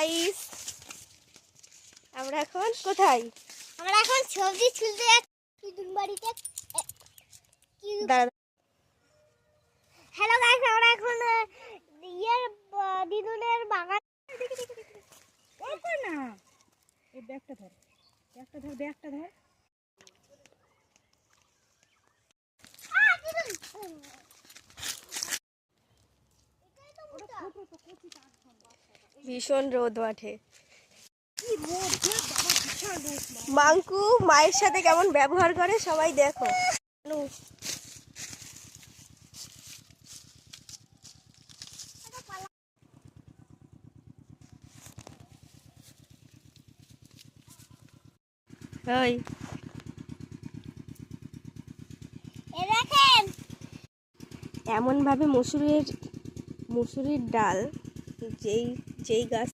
Guys, আমরা এখন কোথায়? আমরা এখন সবজি ছুলতে যাচ্ছি দিদুন বাড়িতে। দাঁড়া, হ্যালো গাইস, আমরা এখন দিদুনের বাগান। ওই কর না, এই ব্যাগটা ধর, ব্যাগটা ধর, ব্যাগটা ধর। ভীষণ রোদ মাঠে। মাঙ্কু মায়ের সাথে কেমন ব্যবহার করে সবাই দেখো। ওই দেখেন এমন ভাবে মুসুরির ডাল যেই যেই গাছ